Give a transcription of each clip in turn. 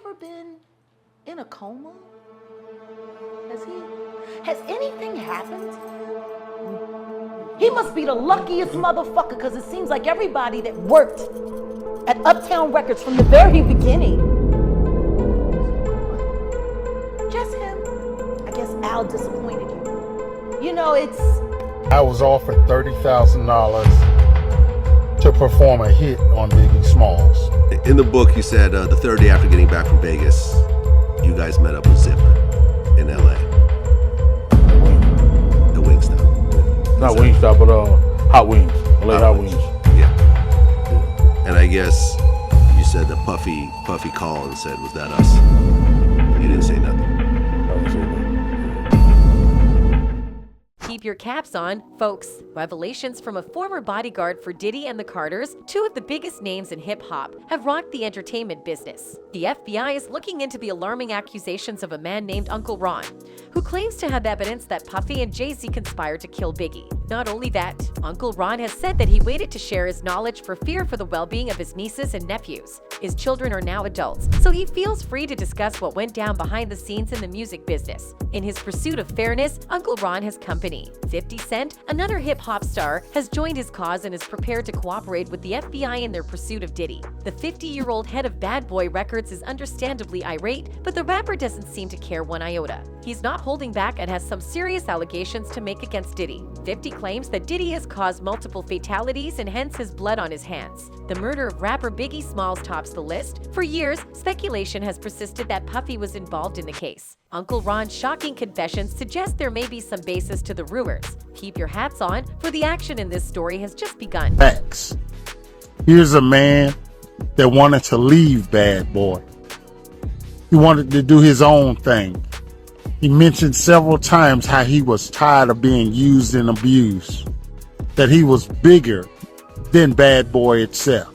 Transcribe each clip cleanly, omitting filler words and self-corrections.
ever been in a coma? Has anything happened? He must be the luckiest motherfucker, because it seems like everybody that worked at Uptown Records from the very beginning. Just him. I guess Al disappointed you. You know, I was offered $30,000 to perform a hit on Biggie Smalls. In the book, you said the third day after getting back from Vegas, you guys met up with Zip in LA. The Wingstop. Not Wingstop, but Hot Wings. LA Hot Wings. Yeah. And I guess you said that Puffy called and said, "Was that us?" You didn't say nothing. I didn't say nothing. Keep your caps on, folks. Revelations from a former bodyguard for Diddy and the Carters, two of the biggest names in hip-hop, have rocked the entertainment business. The FBI is looking into the alarming accusations of a man named Uncle Ron, who claims to have evidence that Puffy and Jay-Z conspired to kill Biggie. Not only that, Uncle Ron has said that he waited to share his knowledge for fear for the well-being of his nieces and nephews. His children are now adults, so he feels free to discuss what went down behind the scenes in the music business. In his pursuit of fairness, Uncle Ron has company. 50 Cent, another hip-hop star, has joined his cause and is prepared to cooperate with the FBI in their pursuit of Diddy. The 50-year-old head of Bad Boy Records is understandably irate, but the rapper doesn't seem to care one iota. He's not holding back and has some serious allegations to make against Diddy. 50 claims that Diddy has caused multiple fatalities and hence has blood on his hands. The murder of rapper Biggie Smalls tops the list. For years, speculation has persisted that Puffy was involved in the case. Uncle Ron's shocking confessions suggest there may be some basis to the rumors. Keep your hats on, for the action in this story has just begun. Facts. Here's a man that wanted to leave Bad Boy. He wanted to do his own thing. He mentioned several times how he was tired of being used and abused, that he was bigger than Bad Boy itself.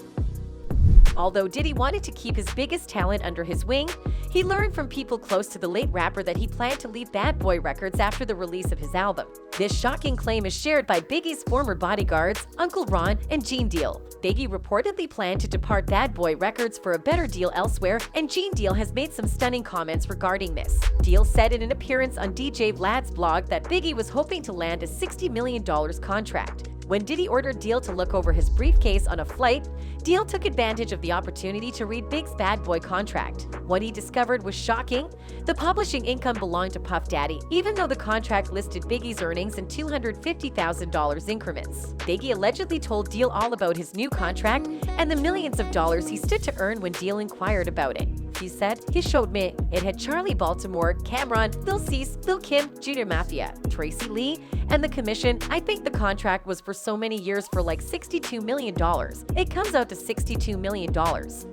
Although Diddy wanted to keep his biggest talent under his wing, he learned from people close to the late rapper that he planned to leave Bad Boy Records after the release of his album. This shocking claim is shared by Biggie's former bodyguards, Uncle Ron and Gene Deal. Biggie reportedly planned to depart Bad Boy Records for a better deal elsewhere, and Gene Deal has made some stunning comments regarding this. Deal said in an appearance on DJ Vlad's blog that Biggie was hoping to land a $60 million contract. When Diddy ordered Deal to look over his briefcase on a flight, Deal took advantage of the opportunity to read Big's Bad Boy contract. What he discovered was shocking. The publishing income belonged to Puff Daddy, even though the contract listed Biggie's earnings in $250,000 increments. Biggie allegedly told Deal all about his new contract and the millions of dollars he stood to earn when Deal inquired about it. He said, "He showed me it had Charlie Baltimore, Cameron, Lil Cease, Lil Kim, Junior Mafia, Tracy Lee, and the commission. I think the contract was for so many years for like $62 million. It comes out to $62 million.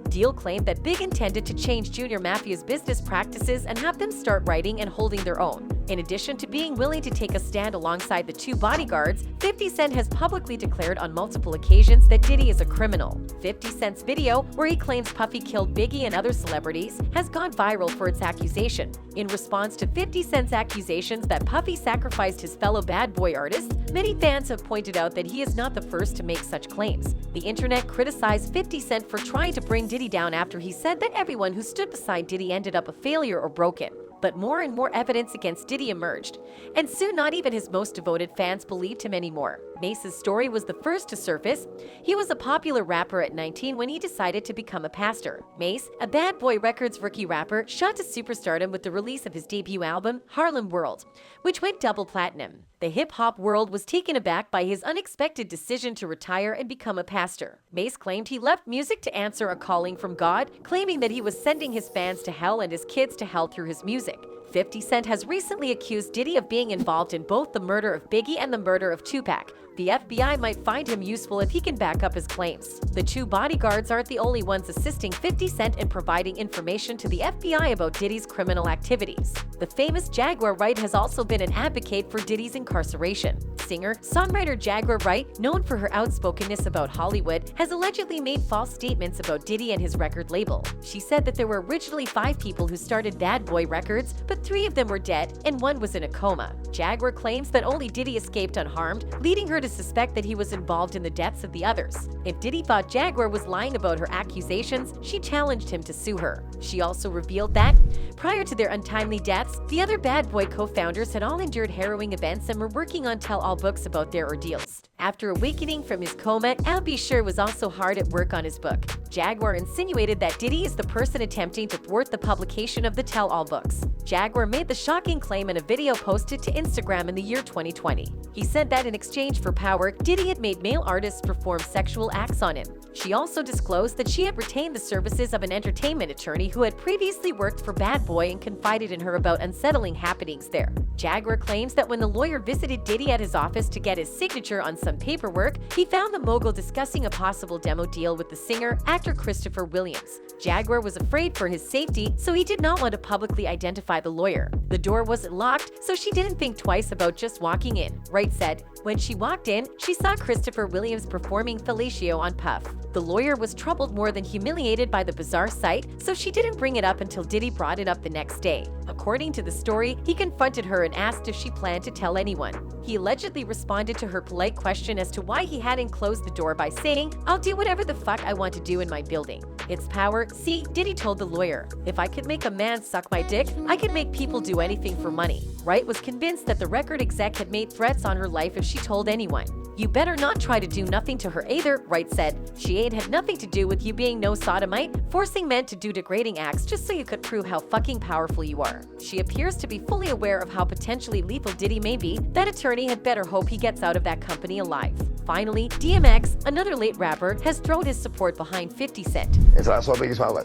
Deal claimed that Big intended to change Junior Mafia's business practices and have them start writing and holding their own. In addition to being willing to take a stand alongside the two bodyguards, 50 Cent has publicly declared on multiple occasions that Diddy is a criminal. 50 Cent's video, where he claims Puffy killed Biggie and other celebrities, has gone viral for its accusation. In response to 50 Cent's accusations that Puffy sacrificed his fellow Bad Boy artists, many fans have pointed out that he is not the first to make such claims. The internet criticized 50 Cent for trying to bring Diddy down after he said that everyone who stood beside Diddy ended up a failure or broken. But more and more evidence against Diddy emerged, and soon not even his most devoted fans believed him anymore. Mace's story was the first to surface. He was a popular rapper at 19 when he decided to become a pastor. Mace, a Bad Boy Records rookie rapper, shot to superstardom with the release of his debut album, Harlem World, which went double platinum. The hip-hop world was taken aback by his unexpected decision to retire and become a pastor. Mace claimed he left music to answer a calling from God, claiming that he was sending his fans to hell and his kids to hell through his music. 50 Cent has recently accused Diddy of being involved in both the murder of Biggie and the murder of Tupac. The FBI might find him useful if he can back up his claims. The two bodyguards aren't the only ones assisting 50 Cent in providing information to the FBI about Diddy's criminal activities. The famous Jaguar Wright has also been an advocate for Diddy's incarceration. Singer-songwriter Jaguar Wright, known for her outspokenness about Hollywood, has allegedly made false statements about Diddy and his record label. She said that there were originally 5 people who started Bad Boy Records, records, but 3 of them were dead and 1 was in a coma. Jaguar claims that only Diddy escaped unharmed, leading her to suspect that he was involved in the deaths of the others. If Diddy thought Jaguar was lying about her accusations, she challenged him to sue her. She also revealed that, prior to their untimely deaths, the other Bad Boy co-founders had all endured harrowing events and were working on tell-all books about their ordeals. After awakening from his coma, Al B. Sure was also hard at work on his book. Jaguar insinuated that Diddy is the person attempting to thwart the publication of the tell-all books. Jaguar made the shocking claim in a video posted to Instagram in the year 2020. He said that in exchange for power, Diddy had made male artists perform sexual acts on him. She also disclosed that she had retained the services of an entertainment attorney who had previously worked for Bad Boy and confided in her about unsettling happenings there. Jaguar claims that when the lawyer visited Diddy at his office to get his signature on some paperwork, he found the mogul discussing a possible demo deal with the singer, actor Christopher Williams. Jaguar was afraid for his safety, so he did not want to publicly identify the lawyer. The door wasn't locked, so she didn't think twice about just walking in. Wright said, when she walked in, she saw Christopher Williams performing fellatio on Puff. The lawyer was troubled more than humiliated by the bizarre sight, so she didn't bring it up until Diddy brought it up the next day. According to the story, he confronted her and asked if she planned to tell anyone. He allegedly responded to her polite question as to why he hadn't closed the door by saying, "I'll do whatever the fuck I want to do in my building. It's power." See, Diddy told the lawyer, "If I could make a man suck my dick, I could make people do anything for money." Wright was convinced that the record exec had made threats on her life if she told anyone. "You better not try to do nothing to her either," Wright said. "She ain't had nothing to do with you being no sodomite, forcing men to do degrading acts just so you could prove how fucking powerful you are." She appears to be fully aware of how potentially lethal Diddy may be. That attorney had better hope he gets out of that company alive. Finally, DMX, another late rapper, has thrown his support behind 50 Cent. And so I saw Biggie smile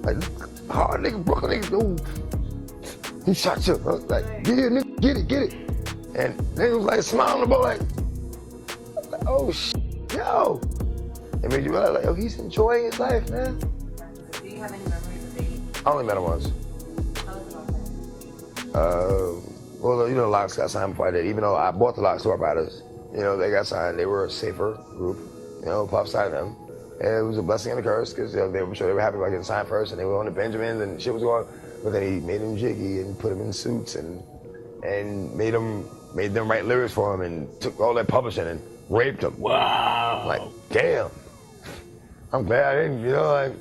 like hard nigga, Brooklyn nigga, dude. He shot you. I was like, yeah, nigga, get it. And nigga was like smiling about like oh shit, yo. It made you realize like, yo, he's enjoying his life, man. Do you have any memories of Biggie? I only met him once. Tell us about that. Well, you know, the Locks got signed before I did. Even though I bought the Locks to our riders, you know, they got signed. They were a safer group. You know, Puff signed them. And it was a blessing and a curse because you know, they were happy about getting signed first, and they were on the Benjamins and shit was going. But then he made them jiggy and put them in suits and made them write lyrics for him and took all that publishing and raped them. Wow! Like, damn. I'm glad I didn't. You know, like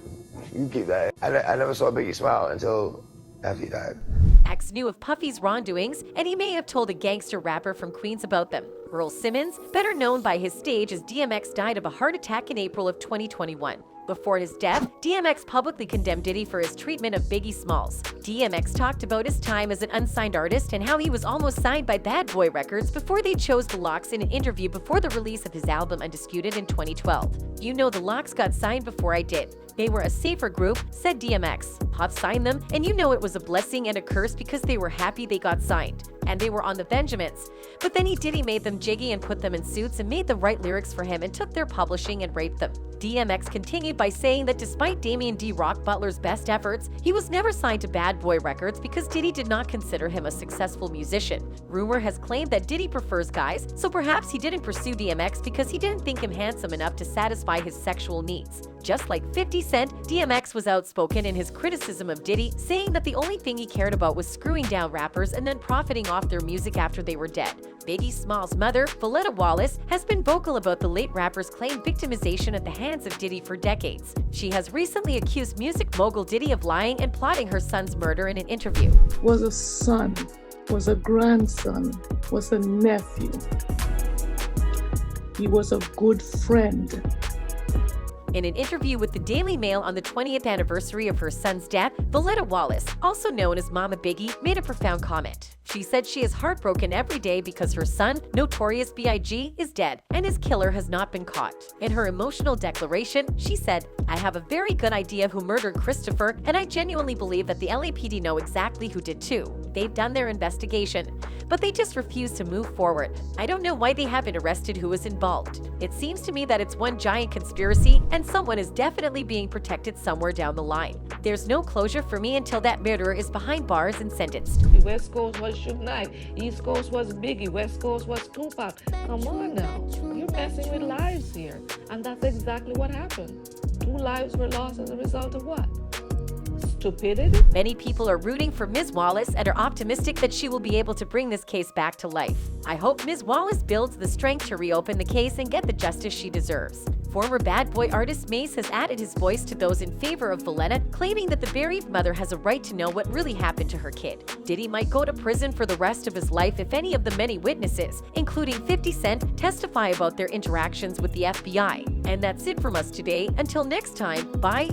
you keep that. I never saw Biggie smile until after he died. X knew of Puffy's wrongdoings, and he may have told a gangster rapper from Queens about them. Earl Simmons, better known by his stage as DMX, died of a heart attack in April of 2021. Before his death, DMX publicly condemned Diddy for his treatment of Biggie Smalls. DMX talked about his time as an unsigned artist and how he was almost signed by Bad Boy Records before they chose the Locks in an interview before the release of his album Undisputed in 2012. "You know, the Locks got signed before I did. They were a safer group," said DMX. "Puff signed them, and you know it was a blessing and a curse because they were happy they got signed. And they were on the Benjamins. But then Diddy made them jiggy and put them in suits and made them write lyrics for him and took their publishing and raped them." DMX continued by saying that despite Damian D. Rock Butler's best efforts, he was never signed to Bad Boy Records because Diddy did not consider him a successful musician. Rumor has claimed that Diddy prefers guys, so perhaps he didn't pursue DMX because he didn't think him handsome enough to satisfy his sexual needs. Just like 50 Cent, DMX was outspoken in his criticism of Diddy, saying that the only thing he cared about was screwing down rappers and then profiting off their music after they were dead. Biggie Smalls' mother, Valletta Wallace, has been vocal about the late rapper's claimed victimization at the hands of Diddy for decades. She has recently accused music mogul Diddy of lying and plotting her son's murder in an interview. Was a son, was a grandson, was a nephew. He was a good friend. In an interview with the Daily Mail on the 20th anniversary of her son's death, Valletta Wallace, also known as Mama Biggie, made a profound comment. She said she is heartbroken every day because her son, Notorious B.I.G., is dead and his killer has not been caught. In her emotional declaration, she said, "I have a very good idea who murdered Christopher, and I genuinely believe that the LAPD know exactly who did too. They've done their investigation, but they just refuse to move forward. I don't know why they haven't arrested who was involved. It seems to me that it's one giant conspiracy and someone is definitely being protected somewhere down the line. There's no closure for me until that murderer is behind bars and sentenced." West Coast was Suge Knight, East Coast was Biggie, West Coast was Tupac. Come on now, you're messing with lives here. And that's exactly what happened. 2 lives were lost as a result of what? stupidity. Many people are rooting for Ms. Wallace and are optimistic that she will be able to bring this case back to life. I hope Ms. Wallace builds the strength to reopen the case and get the justice she deserves. Former Bad Boy artist Mace has added his voice to those in favor of Valletta, claiming that the bereaved mother has a right to know what really happened to her kid. Diddy might go to prison for the rest of his life if any of the many witnesses, including 50 Cent, testify about their interactions with the FBI. And that's it from us today. Until next time, bye